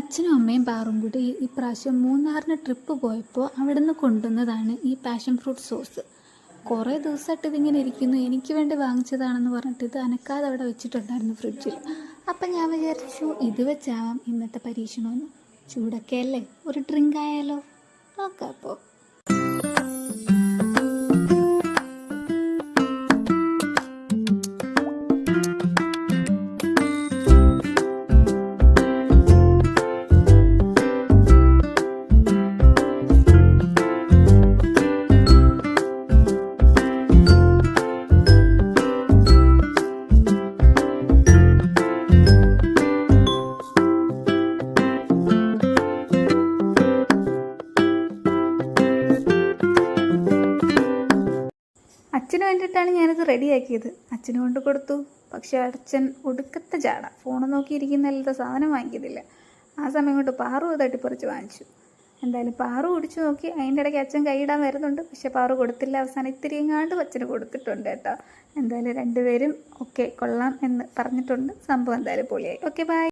അച്ഛനും അമ്മയും പാറും കൂടി ഇപ്രാവശ്യം മൂന്നാറിന് ട്രിപ്പ് പോയപ്പോൾ അവിടെ നിന്ന് കൊണ്ടുവന്നതാണ് ഈ പാഷൻ ഫ്രൂട്ട് സോസ്. കുറേ ദിവസമായിട്ട് ഇതിങ്ങനെ ഇരിക്കുന്നു, എനിക്ക് വേണ്ടി വാങ്ങിച്ചതാണെന്ന് പറഞ്ഞിട്ട് ഇത് അനക്കാതെ അവിടെ വെച്ചിട്ടുണ്ടായിരുന്നു ഫ്രിഡ്ജിൽ. അപ്പം ഞാൻ വിചാരിച്ചു ഇത് വെച്ചാവാം ഇന്നത്തെ പരീക്ഷണമെന്ന്. ചൂടൊക്കെ അല്ലേ, ഒരു ഡ്രിങ്ക് ആയാലോ, നോക്കാം. അപ്പോൾ അച്ഛന് വേണ്ടിയിട്ടാണ് ഞാനിത് റെഡിയാക്കിയത്. അച്ഛന് കൊണ്ട് കൊടുത്തു. പക്ഷേ അച്ഛൻ ഒടുക്കത്തെ ചാട, ഫോൺ നോക്കിയിരിക്കുന്നല്ലാതെ സാധനം വാങ്ങിക്കുന്നില്ല. ആ സമയം കൊണ്ട് പാറു തട്ടിപ്പറിച്ച് വാങ്ങിച്ചു. എന്തായാലും പാറു കുടിച്ചു നോക്കി. അതിൻ്റെ ഇടയ്ക്ക് അച്ഛൻ കൈയിടാൻ വരുന്നുണ്ട്, പക്ഷെ പാറു കൊടുത്തില്ല. അവസാനം ഇത്തിരി എങ്ങാണ്ട് അച്ഛന് കൊടുത്തിട്ടുണ്ട് കേട്ടോ. എന്തായാലും രണ്ടുപേരും ഓക്കെ കൊള്ളാം എന്ന് പറഞ്ഞിട്ടുണ്ട്. സംഭവം എന്തായാലും പൊളിയായി. Okay, by.